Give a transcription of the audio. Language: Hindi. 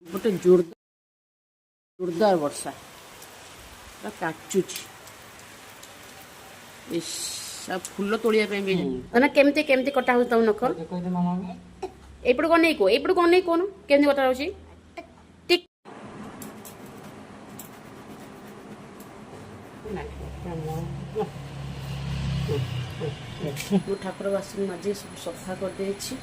गोटे जोरदार वर्षा काचुची फूल तोड़िया ना केमती केमती कटा हो तुम नख एपड़ कौन नहीं को एपड़ कौन नहीं कौन केमती कटा होची टिक ठाकुर बासन माजी सब सफा कर देछि